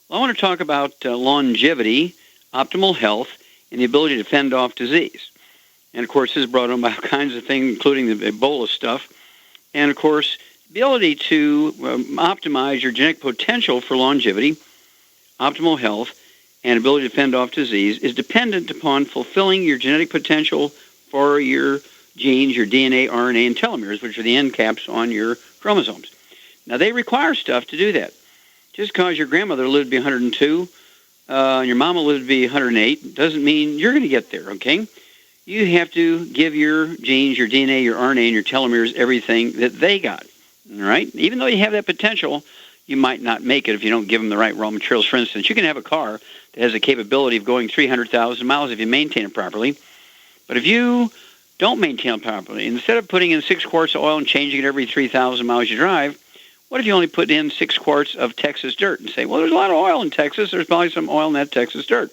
Well, I want to talk about longevity, optimal health, and the ability to fend off disease. And, of course, this is brought on by all kinds of things, including the Ebola stuff. And, of course, the ability to optimize your genetic potential for longevity, optimal health, and ability to fend off disease is dependent upon fulfilling your genetic potential for your genes, your DNA, RNA, and telomeres, which are the end caps on your chromosomes. Now, they require stuff to do that. Just because your grandmother lived to be 102 and your mama lived to be 108 doesn't mean you're going to get there, okay? You have to give your genes, your DNA, your RNA, and your telomeres everything that they got, all right? Even though you have that potential, you might not make it if you don't give them the right raw materials. For instance, you can have a car that has the capability of going 300,000 miles if you maintain it properly. But if you don't maintain it properly, instead of putting in 6 quarts of oil and changing it every 3,000 miles you drive, what if you only put in 6 quarts of Texas dirt and say, well, there's a lot of oil in Texas. There's probably some oil in that Texas dirt.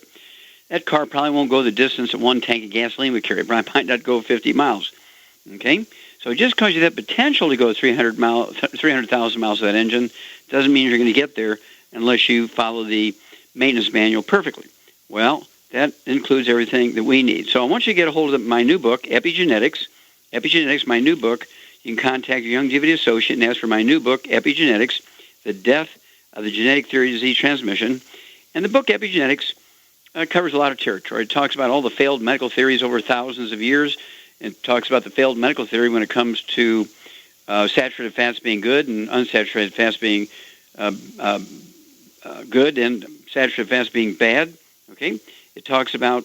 That car probably won't go the distance that one tank of gasoline would carry. It probably might not go 50 miles. Okay? So just because you have that potential to go 300,000 miles with that engine doesn't mean you're going to get there unless you follow the maintenance manual perfectly. Well, that includes everything that we need. So I want you to get a hold of my new book, Epigenetics. Epigenetics, my new book. You can contact your Youngevity associate and ask for my new book, Epigenetics, The Death of the Genetic Theory of Disease Transmission. And the book, Epigenetics, covers a lot of territory. It talks about all the failed medical theories over thousands of years. It talks about the failed medical theory when it comes to saturated fats being good and unsaturated fats being good and saturated fats being bad. Okay? It talks about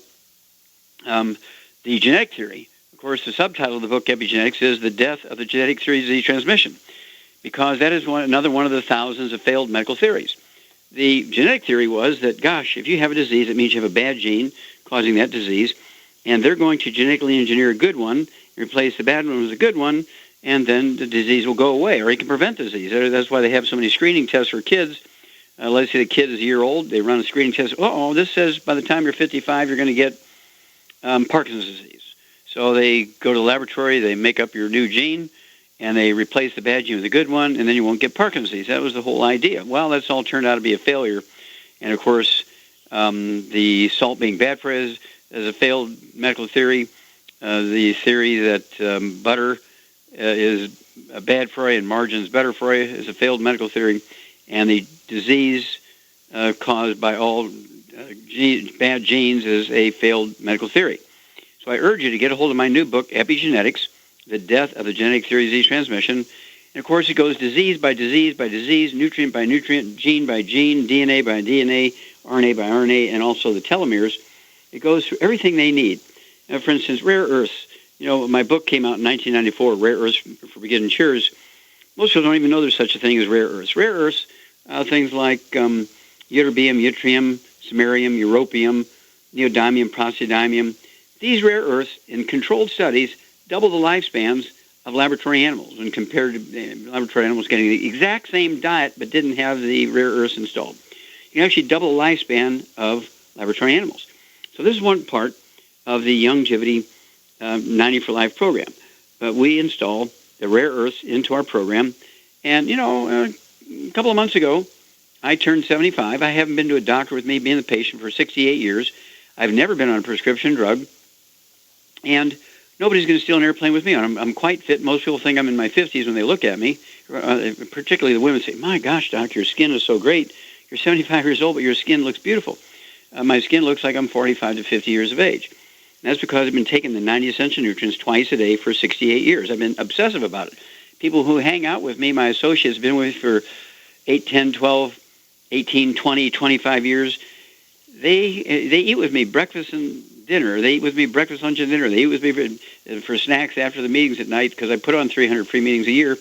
the genetic theory. Of course, the subtitle of the book, Epigenetics, is The Death of the Genetic Theory of Disease Transmission, because that is another one of the thousands of failed medical theories. The genetic theory was that, gosh, if you have a disease, it means you have a bad gene causing that disease, and they're going to genetically engineer a good one, replace the bad one with a good one, and then the disease will go away, or you can prevent disease. That's why they have so many screening tests for kids. Let's say the kid is a year old. They run a screening test. This says by the time you're 55, you're going to get Parkinson's disease. So they go to the laboratory, they make up your new gene, and they replace the bad gene with a good one, and then you won't get Parkinson's disease. That was the whole idea. Well, that's all turned out to be a failure. And, of course, the salt being bad for us is a failed medical theory. The theory that butter is bad for you and margarine is better for you is a failed medical theory. And the disease caused by all bad genes is a failed medical theory. So I urge you to get a hold of my new book, Epigenetics, The Death of the Genetic Theory of Disease Transmission. And, of course, it goes disease by disease by disease, nutrient by nutrient, gene by gene, DNA by DNA, RNA by RNA, and also the telomeres. It goes through everything they need. For instance, rare earths. You know, my book came out in 1994, Rare Earths for Beginning Cheers. Most people don't even know there's such a thing as rare earths. Rare earths, things like ytterbium, yttrium, samarium, europium, neodymium, praseodymium. These rare earths, in controlled studies, double the lifespans of laboratory animals when compared to laboratory animals getting the exact same diet but didn't have the rare earths installed. You can actually double the lifespan of laboratory animals. So this is one part of the Youngevity 90 for Life program. But we install the rare earths into our program. And, a couple of months ago, I turned 75. I haven't been to a doctor with me being the patient for 68 years. I've never been on a prescription drug. And nobody's going to steal an airplane with me. I'm quite fit. Most people think I'm in my 50s when they look at me. Particularly the women say, my gosh, doctor, your skin is so great. You're 75 years old, but your skin looks beautiful. My skin looks like I'm 45 to 50 years of age. And that's because I've been taking the 90 essential nutrients twice a day for 68 years. I've been obsessive about it. People who hang out with me, my associates, have been with me for 8, 10, 12, 18, 20, 25 years. They eat with me breakfast and dinner. They eat with me breakfast, lunch, and dinner. They eat with me for snacks after the meetings at night because I put on 300 free meetings a year.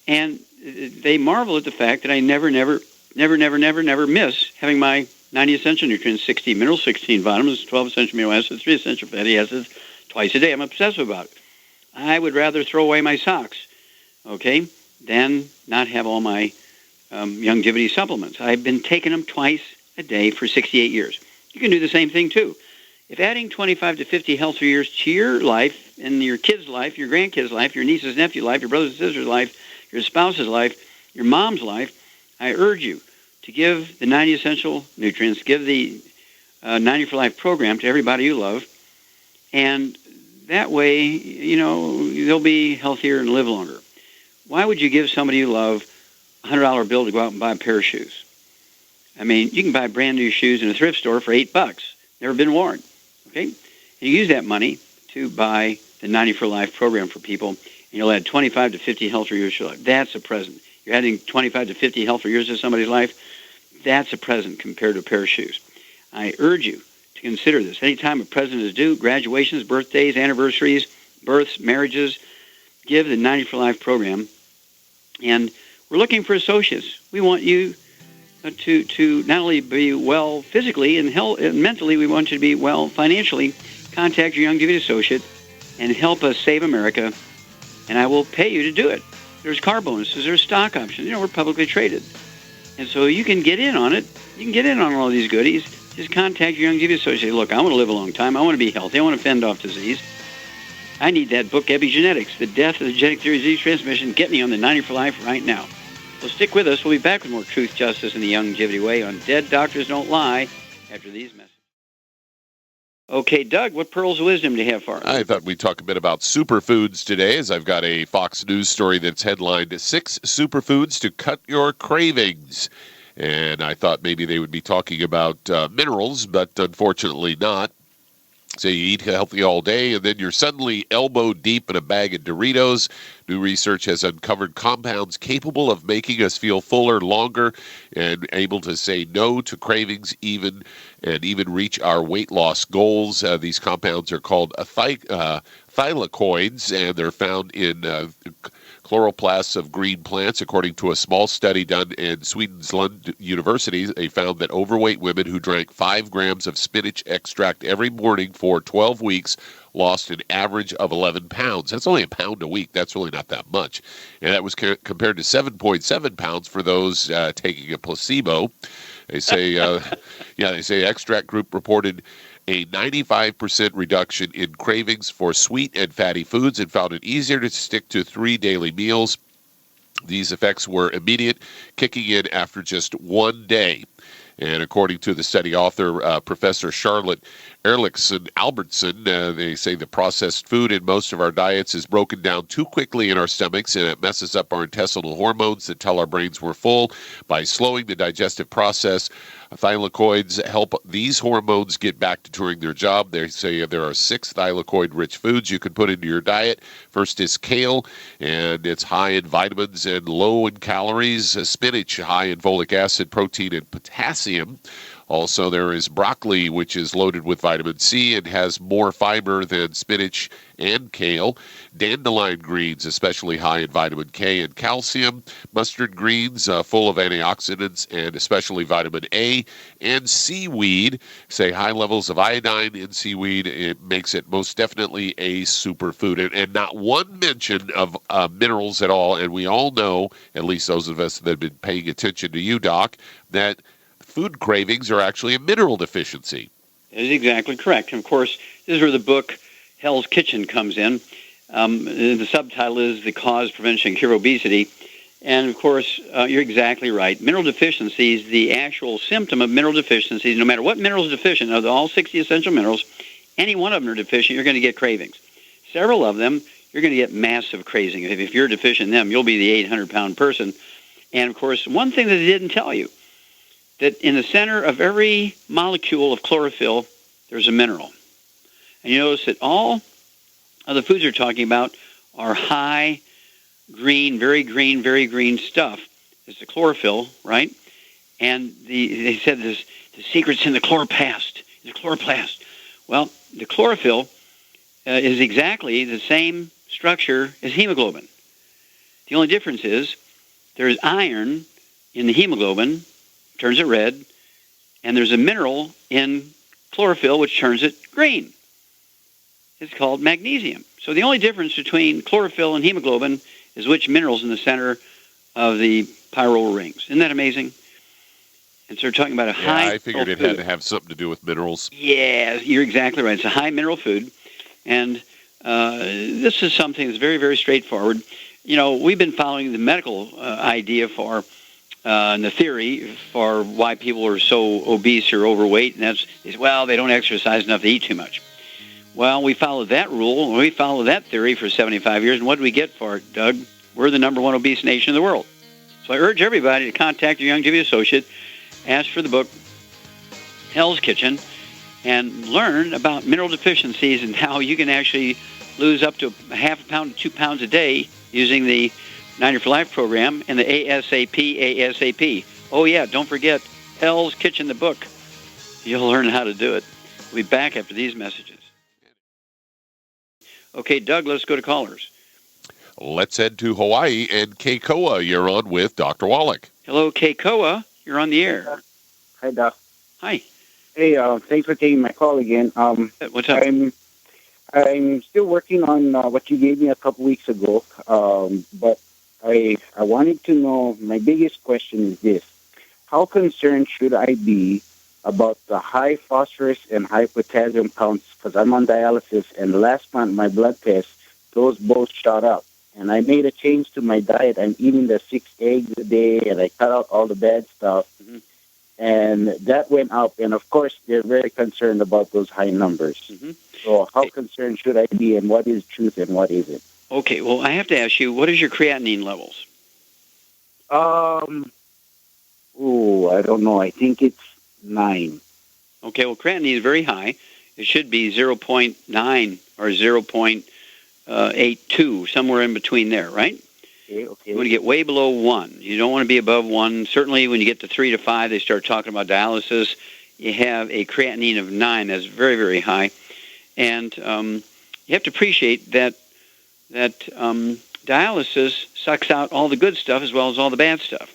And they marvel at the fact that I never miss having my 90 essential nutrients, 60 minerals, 16 vitamins, 12 essential amino acids, 3 essential fatty acids twice a day. I'm obsessive about it. I would rather throw away my socks, than not have all my Youngevity supplements. I've been taking them twice a day for 68 years. You can do the same thing, too. If adding 25 to 50 healthier years to your life and your kid's life, your grandkid's life, your niece's nephew's life, your brother's and sister's life, your spouse's life, your mom's life, I urge you to give the 90 essential nutrients, give the 90 for Life program to everybody you love, and that way, they'll be healthier and live longer. Why would you give somebody you love a $100 bill to go out and buy a pair of shoes? I mean, you can buy brand new shoes in a thrift store for $8, never been worn, okay? And you use that money to buy the 90 for Life program for people, and you'll add 25 to 50 healthier years to life. That's a present. You're adding 25 to 50 healthier years to somebody's life. That's a present compared to a pair of shoes. I urge you to consider this. Anytime a present is due, graduations, birthdays, anniversaries, births, marriages, give the 90 for Life program. And we're looking for associates. We want you to not only be well physically and mentally, we want you to be well financially. Contact your Youngevity associate and help us save America, and I will pay you to do it. There's car bonuses, there's stock options. We're publicly traded. And so you can get in on it. You can get in on all these goodies. Just contact your Youngevity associate. Look, I want to live a long time. I want to be healthy. I want to fend off disease. I need that book, Epigenetics, The Death of the Genetic Theory of Disease Transmission. Get me on the 90 for Life right now. So stick with us. We'll be back with more Truth, Justice, and the Youngevity Way on Dead Doctors Don't Lie after these messages. Okay, Doug, what pearls of wisdom do you have for us? I thought we'd talk a bit about superfoods today, as I've got a Fox News story that's headlined 6 Superfoods to Cut Your Cravings. And I thought maybe they would be talking about minerals, but unfortunately not. So you eat healthy all day, and then you're suddenly elbow deep in a bag of Doritos. New research has uncovered compounds capable of making us feel fuller longer and able to say no to cravings even reach our weight loss goals. These compounds are called thylakoids, and they're found in chloroplasts of green plants. According to a small study done in Sweden's Lund University, they found that overweight women who drank 5 grams of spinach extract every morning for 12 weeks lost an average of 11 pounds. That's only a pound a week. That's really not that much. And that was compared to 7.7 pounds for those taking a placebo. They say, they say Extract Group reported a 95% reduction in cravings for sweet and fatty foods and found it easier to stick to 3 daily meals. These effects were immediate, kicking in after just 1 day. And according to the study author, Professor Charlotte Erlichsen Albertson, they say the processed food in most of our diets is broken down too quickly in our stomachs, and it messes up our intestinal hormones that tell our brains we're full. By slowing the digestive process, thylakoids help these hormones get back to doing their job. They say there are 6 thylakoid-rich foods you can put into your diet. First is kale, and it's high in vitamins and low in calories. Spinach, high in folic acid, protein, and potassium. Also, there is broccoli, which is loaded with vitamin C and has more fiber than spinach and kale. Dandelion greens, especially high in vitamin K and calcium. Mustard greens, full of antioxidants and especially vitamin A. And seaweed, say high levels of iodine in seaweed. It makes it most definitely a superfood. And not one mention of minerals at all. And we all know, at least those of us that have been paying attention to you, Doc, that food cravings are actually a mineral deficiency. That is exactly correct. And of course, this is where the book Hell's Kitchen comes in. The subtitle is The Cause, Prevention, and Cure of Obesity. And of course, you're exactly right. Mineral deficiency is the actual symptom of mineral deficiencies. No matter what mineral is deficient, of all 60 essential minerals, any one of them are deficient, you're going to get cravings. Several of them, you're going to get massive cravings. If you're deficient in them, you'll be the 800-pound person. And of course, one thing that they didn't tell you, that in the center of every molecule of chlorophyll, there's a mineral. And you notice that all of the foods you're talking about are high green, very green stuff. It's the chlorophyll, right? And they said the secret's in the chloroplast. The chloroplast. Well, the chlorophyll is exactly the same structure as hemoglobin. The only difference is there's iron in the hemoglobin, turns it red, and there's a mineral in chlorophyll which turns it green. It's called magnesium. So the only difference between chlorophyll and hemoglobin is which mineral's in the center of the pyrrole rings. Isn't that amazing? And so we're talking about a high I figured it had to have something to do with minerals. Yeah, you're exactly right. It's a high mineral food. And this is something that's very, very straightforward. You know, we've been following the medical idea for And the theory for why people are so obese or overweight, and that's is, well, they don't exercise enough, they eat too much. Well, we followed that rule, we followed that theory for 75 years, and what did we get for it, Doug? We're the number one obese nation in the world. So I urge everybody to contact your Youngevity associate, ask for the book, Hell's Kitchen, and learn about mineral deficiencies and how you can actually lose up to a half a pound to 2 pounds a day using the 90 for Life program and the ASAP. Oh, yeah, don't forget Hell's Kitchen, the book. You'll learn how to do it. We'll be back after these messages. Okay, Doug, let's go to callers. Let's head to Hawaii, and Keikoa, you're on with Dr. Wallach. Hello, Keikoa. You're on the air. Hi, Doc. Hi. Hey, thanks for taking my call again. What's up? I'm still working on what you gave me a couple weeks ago, but I wanted to know, my biggest question is this. How concerned should I be about the high phosphorus and high potassium counts? Because I'm on dialysis, and last month my blood test, those both shot up. And I made a change to my diet. I'm eating the 6 eggs a day, and I cut out all the bad stuff. Mm-hmm. And that went up. And, of course, they're very concerned about those high numbers. Mm-hmm. So how concerned should I be, and what is truth and what isn't? Okay, well, I have to ask you, what is your creatinine levels? I don't know. I think it's 9. Okay, well, creatinine is very high. It should be 0.9 or 0.82, somewhere in between there, right? Okay. You want to get way below 1. You don't want to be above 1. Certainly when you get to 3 to 5, they start talking about dialysis. You have a creatinine of 9. That's very, very high. And you have to appreciate that dialysis sucks out all the good stuff as well as all the bad stuff.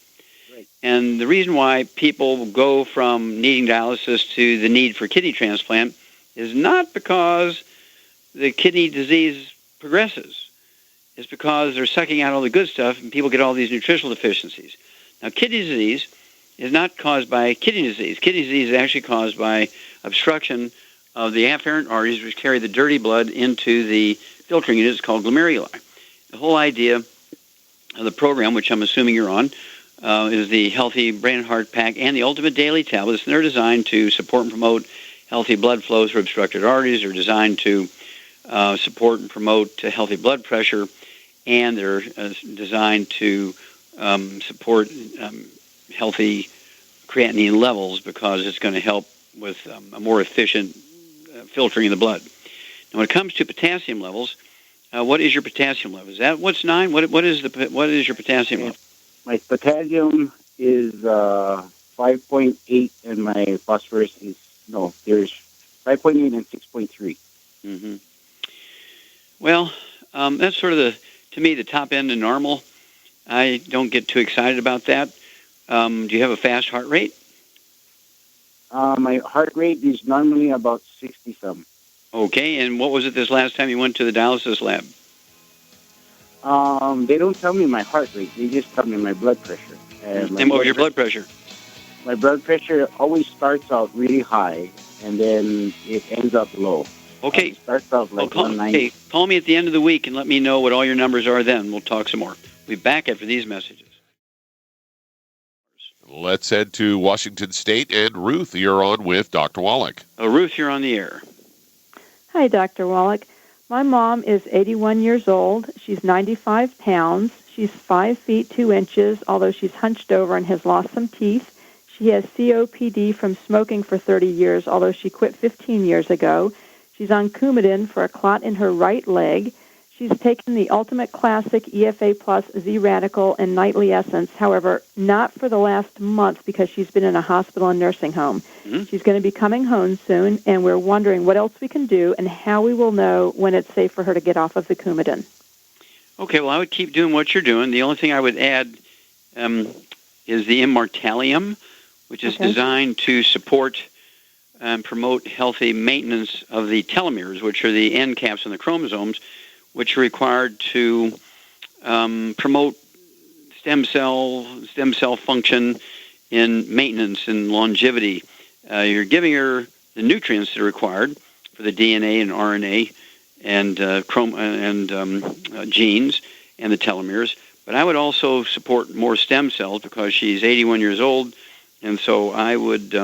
Right. And the reason why people go from needing dialysis to the need for kidney transplant is not because the kidney disease progresses. It's because they're sucking out all the good stuff and people get all these nutritional deficiencies. Now, kidney disease is not caused by kidney disease. Kidney disease is actually caused by obstruction of the afferent arteries, which carry the dirty blood into the filtering units called glomeruli. The whole idea of the program, which I'm assuming you're on, is the Healthy Brain and Heart Pack and the Ultimate Daily Tablets. And they're designed to support and promote healthy blood flows for obstructed arteries. They're designed to support and promote healthy blood pressure. And they're designed to support healthy creatinine levels because it's going to help with a more efficient filtering of the blood. Now, when it comes to potassium levels, what is your potassium level? Is that what's 9? What is your potassium level? My potassium is 5.8, and my phosphorus is there's 5.8 and 6.3. Mm-hmm. Well, that's sort of to me the top end of normal. I don't get too excited about that. Do you have a fast heart rate? My heart rate is normally about 60-some. Okay, and what was it this last time you went to the dialysis lab? They don't tell me my heart rate. They just tell me my blood pressure. And what was your blood pressure? My blood pressure always starts out really high, and then it ends up low. Okay. It starts out like 190. Call me at the end of the week and let me know what all your numbers are then. We'll talk some more. We'll be back after these messages. Let's head to Washington State, and Ruth, you're on with Dr. Wallach. Ruth, you're on the air. Hi, Dr. Wallach. My mom is 81 years old. She's 95 pounds. She's 5 feet 2 inches, although she's hunched over and has lost some teeth. She has COPD from smoking for 30 years, although she quit 15 years ago. She's on Coumadin for a clot in her right leg. She's taken the Ultimate Classic EFA Plus Z-Radical and Nightly Essence, however, not for the last month because she's been in a hospital and nursing home. Mm-hmm. She's going to be coming home soon, and we're wondering what else we can do and how we will know when it's safe for her to get off of the Coumadin. Okay, well, I would keep doing what you're doing. The only thing I would add is the Immortalium, which is designed to support and promote healthy maintenance of the telomeres, which are the end caps on the chromosomes, which are required to promote stem cell function in maintenance and longevity. You're giving her the nutrients that are required for the DNA and RNA and genes and the telomeres, But I would also support more stem cells because she's 81 years old, and so I would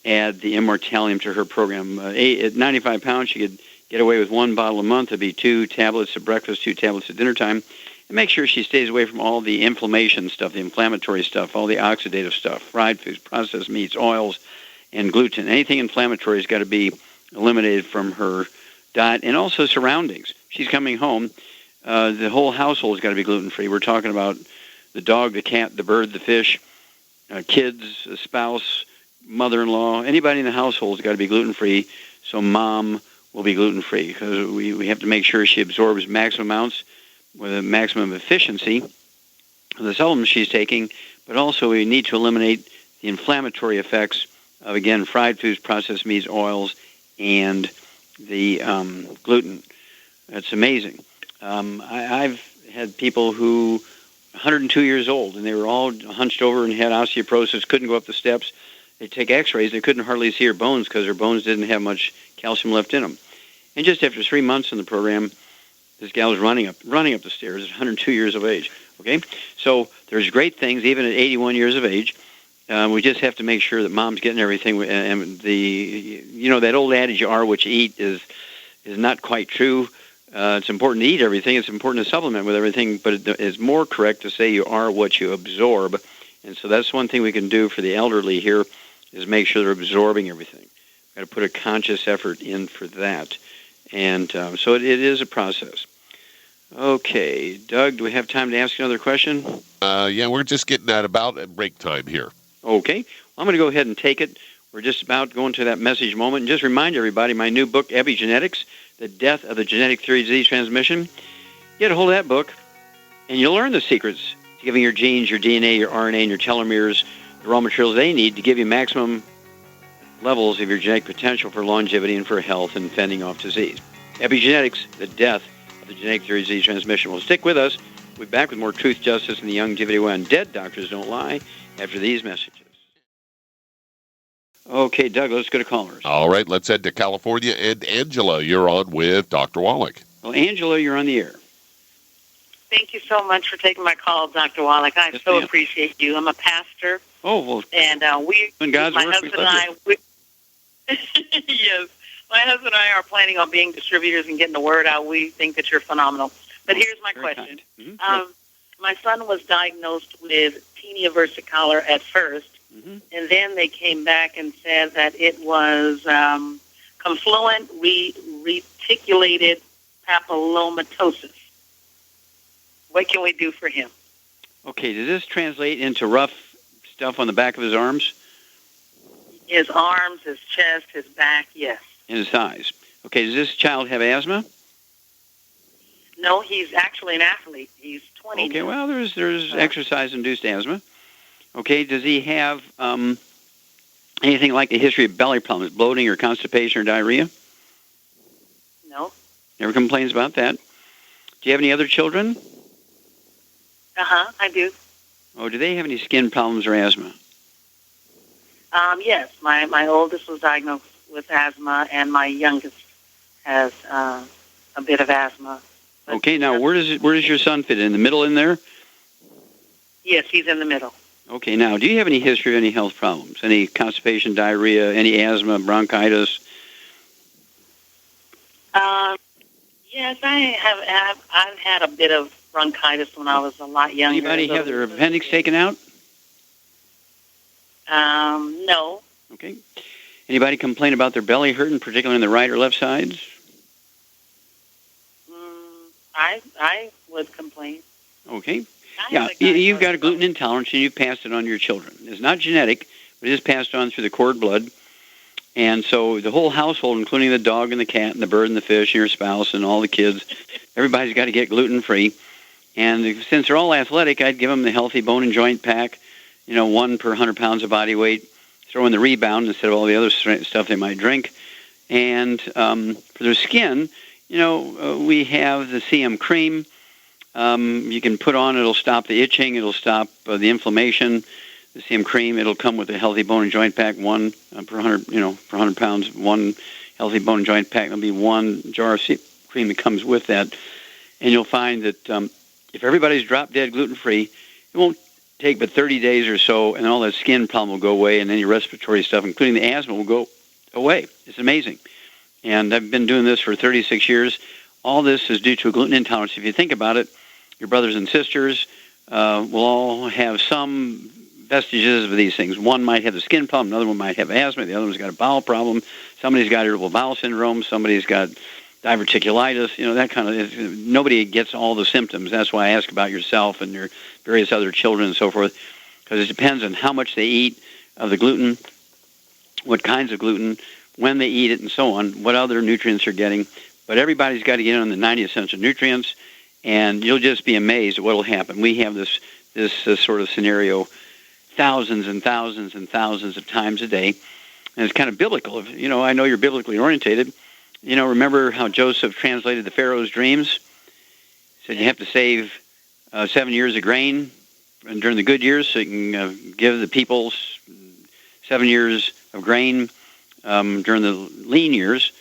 add the Immortalium to her program. At 95 pounds, she could get away with 1 bottle a month. It'd be 2 tablets at breakfast, 2 tablets at dinner time. And make sure she stays away from all the inflammation stuff, the inflammatory stuff, all the oxidative stuff, fried foods, processed meats, oils, and gluten. Anything inflammatory has got to be eliminated from her diet, and also surroundings. She's coming home. The whole household's got to be gluten-free. We're talking about the dog, the cat, the bird, the fish, kids, a spouse, mother-in-law. Anybody in the household's got to be gluten-free, so mom will be gluten-free, because we have to make sure she absorbs maximum amounts with a maximum efficiency of the supplements she's taking, but also we need to eliminate the inflammatory effects of, again, fried foods, processed meats, oils, and the gluten. That's amazing. I've had people who 102 years old, and they were all hunched over and had osteoporosis, couldn't go up the steps. They take x-rays, they couldn't hardly see her bones because her bones didn't have much calcium left in them. And just after 3 months in the program, this gal was running up the stairs at 102 years of age. Okay? So there's great things, even at 81 years of age. We just have to make sure that mom's getting everything. And that old adage, you are what you eat, is not quite true. It's important to eat everything. It's important to supplement with everything, but it's more correct to say you are what you absorb. And so that's one thing we can do for the elderly here, is make sure they're absorbing everything. We've got to put a conscious effort in for that. And so it is a process. Okay, Doug, do we have time to ask another question? Yeah, we're just getting at about break time here. Okay. Well, I'm going to go ahead and take it. We're just about going to that message moment. And just remind everybody, my new book, Epigenetics, The Death of the Genetic Theory of Disease Transmission. Get a hold of that book, and you'll learn the secrets to giving your genes, your DNA, your RNA, and your telomeres the raw materials they need to give you maximum levels of your genetic potential for longevity and for health and fending off disease. Epigenetics, The Death of the Genetic Theory of Disease Transmission. Well, stick with us. We'll be back with more truth, justice, and the longevity way on Dead Doctors Don't Lie after these messages. Okay, Doug, let's go to callers. All right, let's head to California. And Angela, you're on with Dr. Wallach. Well, Angela, you're on the air. Thank you so much for taking my call, Dr. Wallach. I Yes, so ma'am. appreciate you. I'm a pastor, Oh, well, and in God's my work, husband we and love I, yes, my husband and I are planning on being distributors and getting the word out. We think that you're phenomenal. But here's my Very question. kind. Mhm. My son was diagnosed with tinea versicolor at first, Mhm. and then they came back and said that it was confluent reticulated papillomatosis. What can we do for him? Okay, does this translate into rough stuff on the back of his arms His arms, his chest, his back, yes. and his thighs? Okay, does this child have asthma? No, he's actually an athlete. He's 20 Okay, now. well, there's exercise-induced asthma. Okay, does he have anything like a history of belly problems, bloating or constipation or diarrhea? No. Never complains about that. Do you have any other children? I do. Oh, do they have any skin problems or asthma? Yes, my oldest was diagnosed with asthma, and my youngest has a bit of asthma. But, Okay, now where does your son fit in the middle in there? Yes, he's in the middle. Okay, now do you have any history of any health problems? Any constipation, diarrhea, any asthma, bronchitis? Yes, I've had a bit of bronchitis when I was a lot younger. Anybody have their appendix taken out? No. Okay. Anybody complain about their belly hurting, particularly on the right or left sides? I would complain. Okay. I Yeah, have a guy you've got a who's- gluten intolerance, and you've passed it on to your children. It's not genetic, but it is passed on through the cord blood. And so the whole household, including the dog and the cat and the bird and the fish and your spouse and all the kids, everybody's got to get gluten-free. And since they're all athletic, I'd give them the healthy bone and joint pack, 1 per 100 pounds of body weight, throw in the Rebound instead of all the other stuff they might drink. And for their skin, we have the CM cream. You can put on, it'll stop the itching, it'll stop the inflammation. The CM cream, it'll come with a healthy bone and joint pack, 1 per 100 pounds, 1 healthy bone and joint pack. There'll be 1 jar of CM cream that comes with that. And you'll find that if everybody's drop dead gluten-free, it won't take but 30 days or so, and all that skin problem will go away, and any respiratory stuff, including the asthma, will go away. It's amazing. And I've been doing this for 36 years. All this is due to a gluten intolerance. If you think about it, your brothers and sisters will all have some vestiges of these things. One might have the skin problem, another one might have asthma, the other one's got a bowel problem, somebody's got irritable bowel syndrome, somebody's got diverticulitis, that kind of, nobody gets all the symptoms. That's why I ask about yourself and your various other children and so forth, because it depends on how much they eat of the gluten, what kinds of gluten, when they eat it, and so on, what other nutrients they're getting. But everybody's got to get on the 90 essential nutrients, and you'll just be amazed at what will happen. We have this sort of scenario thousands and thousands and thousands of times a day, and it's kind of biblical. I know you're biblically orientated. Remember how Joseph translated the Pharaoh's dreams? He said you have to save 7 years of grain during the good years so you can give the people 7 years of grain during the lean years.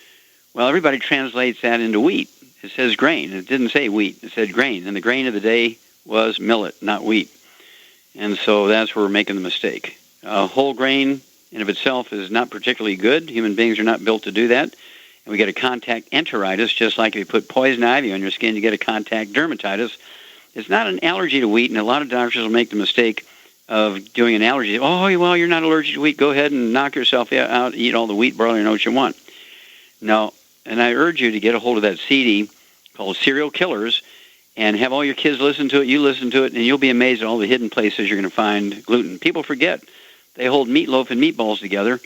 Well, everybody translates that into wheat. It says grain. It didn't say wheat. It said grain. And the grain of the day was millet, not wheat. And so that's where we're making the mistake. Whole grain in of itself is not particularly good. Human beings are not built to do that. And we get a contact enteritis, just like if you put poison ivy on your skin, you get a contact dermatitis. It's not an allergy to wheat, and a lot of doctors will make the mistake of doing an allergy. Oh, well, you're not allergic to wheat. Go ahead and knock yourself out, eat all the wheat, barley, and oats you want. No, and I urge you to get a hold of that CD called Serial Killers and have all your kids listen to it, you listen to it, and you'll be amazed at all the hidden places you're going to find gluten. People forget. They hold meatloaf and meatballs together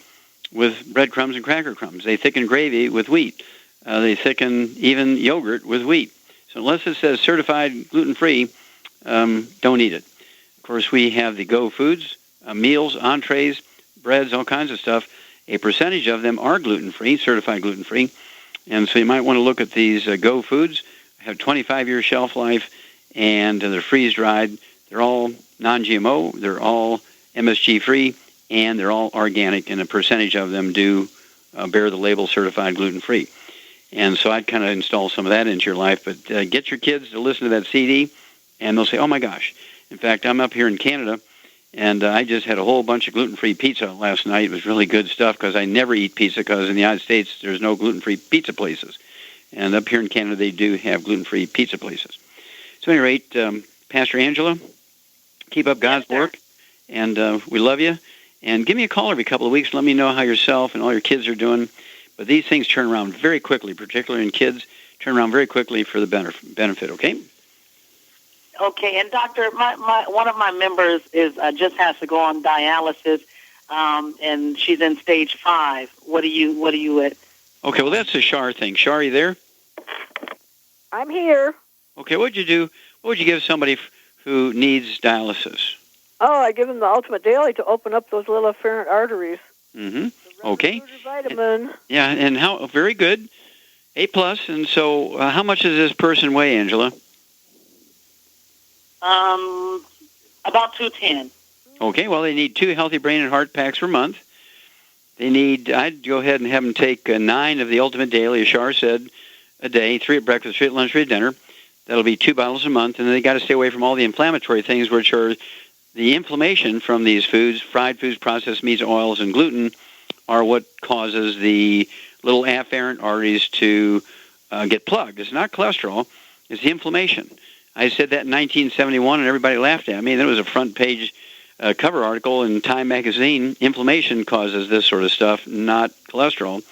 with breadcrumbs and cracker crumbs. They thicken gravy with wheat. They thicken even yogurt with wheat. So unless it says certified gluten-free, don't eat it. Of course, we have the Go Foods, meals, entrees, breads, all kinds of stuff. A percentage of them are gluten-free, certified gluten-free. And so you might want to look at these Go Foods. They have 25-year shelf life, and they're freeze-dried. They're all non-GMO. They're all MSG-free, and they're all organic, and a percentage of them do bear the label certified gluten-free. And so I'd kind of install some of that into your life. But get your kids to listen to that CD, and they'll say, oh, my gosh. In fact, I'm up here in Canada, and I just had a whole bunch of gluten-free pizza last night. It was really good stuff because I never eat pizza because in the United States there's no gluten-free pizza places. And up here in Canada they do have gluten-free pizza places. So at any rate, Pastor Angela, keep up God's work, and we love you. And give me a call every couple of weeks. Let me know how yourself and all your kids are doing. But these things turn around very quickly, particularly in kids, turn around very quickly for the benefit, okay? Okay, and doctor, one of my members is just has to go on dialysis, and she's in stage 5. What are you at? Okay, well that's the Shar thing. Shar, are you there? I'm here. Okay, what would you do? What would you give somebody who needs dialysis? Oh, I give them the Ultimate Daily to open up those little afferent arteries. Mm-hmm. Okay. Vitamin. Yeah, and how? Very good. A+. And so, how much does this person weigh, Angela? About 210. Okay, well, they need 2 Healthy Brain and Heart Packs per month. I'd go ahead and have them take 9 of the Ultimate Daily, as Shar said, a day, 3 at breakfast, 3 at lunch, 3 at dinner. That'll be 2 bottles a month, and then they got to stay away from all the inflammatory things, which are the inflammation from these foods, fried foods, processed meats, oils, and gluten, are what causes the little afferent arteries to get plugged. It's not cholesterol, it's the inflammation. I said that in 1971, and everybody laughed at me. Then it was a front-page cover article in Time magazine. Inflammation causes this sort of stuff, not cholesterol.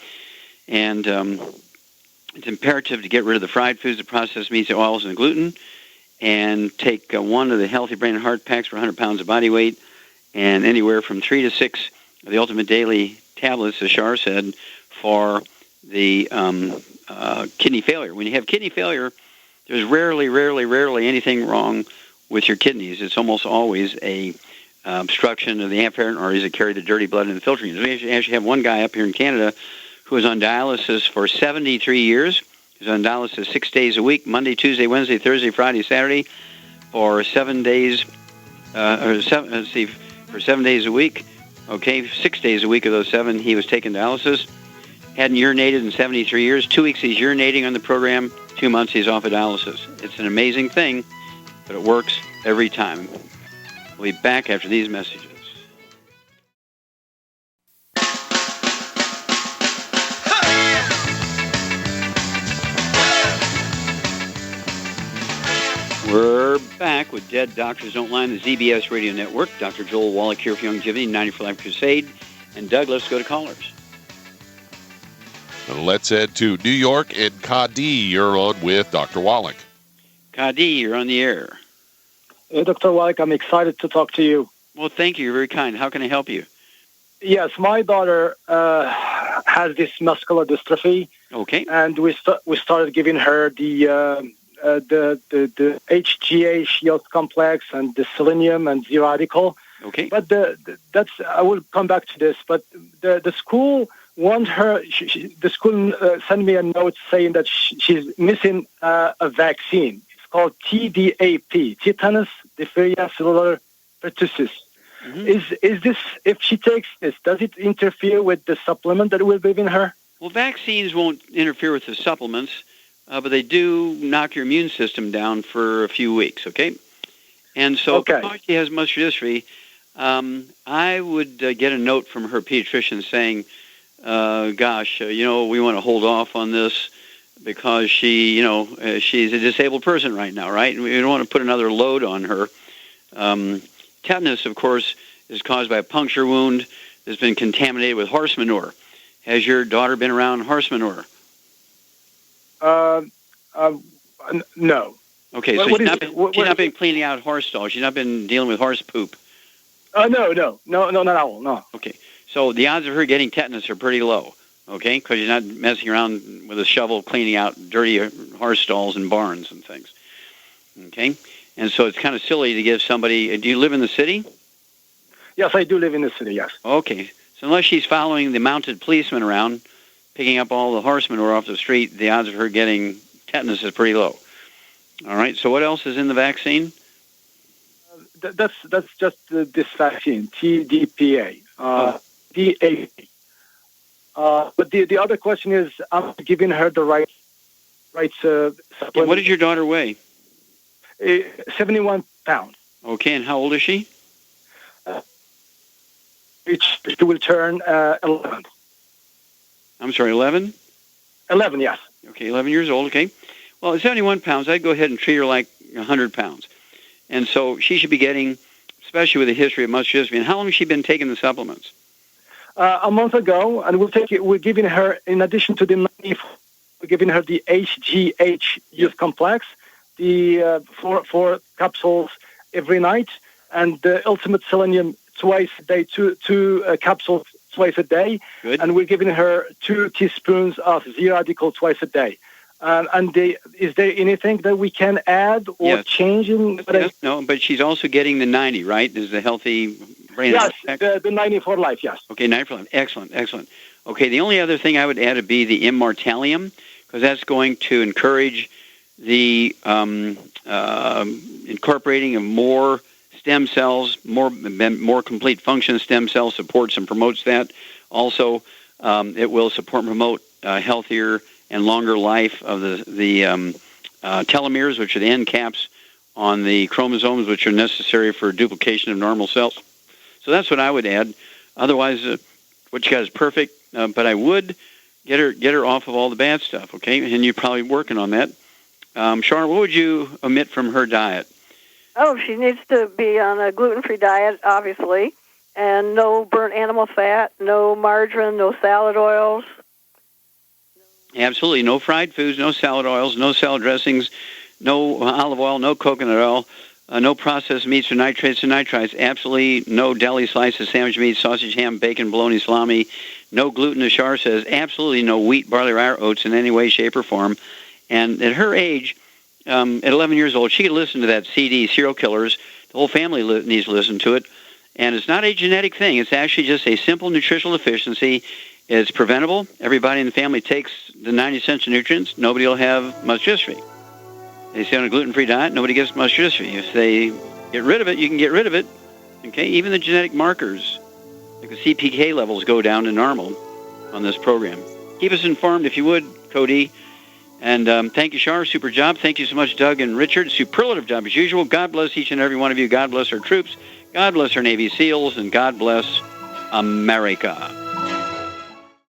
And it's imperative to get rid of the fried foods, the processed meats, the oils, and the gluten, and take 1 of the Healthy Brain and Heart Packs for 100 pounds of body weight, and anywhere from 3 to 6 of the Ultimate Daily tablets, as Shar said, for the kidney failure. When you have kidney failure, there's rarely anything wrong with your kidneys. It's almost always a obstruction of the afferent arteries that carry the dirty blood in the filtering. We actually have one guy up here in Canada who was on dialysis for 73 years. He was on dialysis 6 days a week, Monday, Tuesday, Wednesday, Thursday, Friday, Saturday, for 7 days, for 7 days a week. Okay, 6 days a week of those 7, he was taking dialysis. Hadn't urinated in 73 years. 2 weeks he's urinating on the program. 2 months he's off of dialysis. It's an amazing thing. but it works every time. We'll be back after these messages. We're back with Dead Doctors Don't Lie on the ZBS Radio Network. Dr. Joel Wallach here for Youngevity, 90 for Life Crusade. And Doug, let's go to callers. Let's head to New York, and Kadi, you're on with Dr. Wallach. Kadi, you're on the air. Dr. Wallach, I'm excited to talk to you. Well, thank you. You're very kind. How can I help you? Yes, my daughter has this muscular dystrophy. Okay. And we started giving her the HGH yield complex and the selenium and Z-radical. Okay. But that's I will come back to this. But the school want her. The school sent me a note saying that she's missing a vaccine. It's called TDAP, tetanus, diphtheria, cellular pertussis. Mm-hmm. Is this, if she takes this, does it interfere with the supplement that we're giving her? Well, vaccines won't interfere with the supplements, but they do knock your immune system down for a few weeks, okay? And so because she has muscular dystrophy, I would get a note from her pediatrician saying, we want to hold off on this because she's a disabled person right now, right? And we don't want to put another load on her. Tetanus, of course, is caused by a puncture wound that's been contaminated with horse manure. Has your daughter been around horse manure? No. Okay, so she's not been cleaning out horse stalls. She's not been dealing with horse poop. No, not at all, no. Okay, so the odds of her getting tetanus are pretty low, okay, because you're not messing around with a shovel cleaning out dirty horse stalls and barns and things, okay? And so it's kind of silly to give somebody... Do you live in the city? Yes, I do live in the city, yes. Okay, so unless she's following the mounted policeman around, picking up all the horse manure off the street, the odds of her getting tetanus is pretty low. All right, so what else is in the vaccine? That's just this vaccine, TDPA, DAP. But the other question is, I'm giving her the right supplement. Yeah, what does your daughter weigh? 71 pounds. Okay, and how old is she? She will turn 11. I'm sorry, 11? 11, yes. Okay, 11 years old, okay. Well, at 71 pounds, I'd go ahead and treat her like 100 pounds. And so she should be getting, especially with a history of muscular dystrophy. And how long has she been taking the supplements? A month ago, and we're giving her, in addition to the 94, we're giving her the HGH youth complex, the 4 capsules every night, and the ultimate selenium twice a day, two capsules twice a day. Good. And we're giving her 2 teaspoons of Z-radical twice a day. Is there anything that we can add or change in? Yes, no, but she's also getting the 90, right? Is the healthy brain? Yes, the 90 for life, yes. Okay, 90 for life. Excellent. Okay, the only other thing I would add would be the Immortalium, because that's going to encourage the incorporating of more stem cells, more complete function stem cells, supports and promotes that. Also, it will support and promote healthier and longer life of the telomeres, which are the end caps on the chromosomes, which are necessary for duplication of normal cells. So that's what I would add. Otherwise, what you got is perfect, but I would get her off of all the bad stuff, okay? And you're probably working on that. Sharon, what would you omit from her diet? Oh, she needs to be on a gluten-free diet, obviously, and no burnt animal fat, no margarine, no salad oils. Absolutely. No fried foods, no salad oils, no salad dressings, no olive oil, no coconut oil, no processed meats or nitrates and nitrites. Absolutely no deli slices, sandwich meat, sausage, ham, bacon, bologna, salami. No gluten, as Shar says. Absolutely no wheat, barley, rye, or oats in any way, shape, or form. And at her age, at 11 years old, she could listen to that CD, Serial Killers. The whole family needs to listen to it. And it's not a genetic thing. It's actually just a simple nutritional deficiency. It's preventable. Everybody in the family takes the 90 essential nutrients. Nobody will have muscular dystrophy. They stay on a gluten-free diet, nobody gets muscular dystrophy. If they get rid of it, you can get rid of it. Okay, even the genetic markers, like the CPK levels, go down to normal on this program. Keep us informed, if you would, Cody. And thank you, Shar. Super job. Thank you so much, Doug and Richard. Superlative job as usual. God bless each and every one of you. God bless our troops. God bless our Navy SEALs. And God bless America.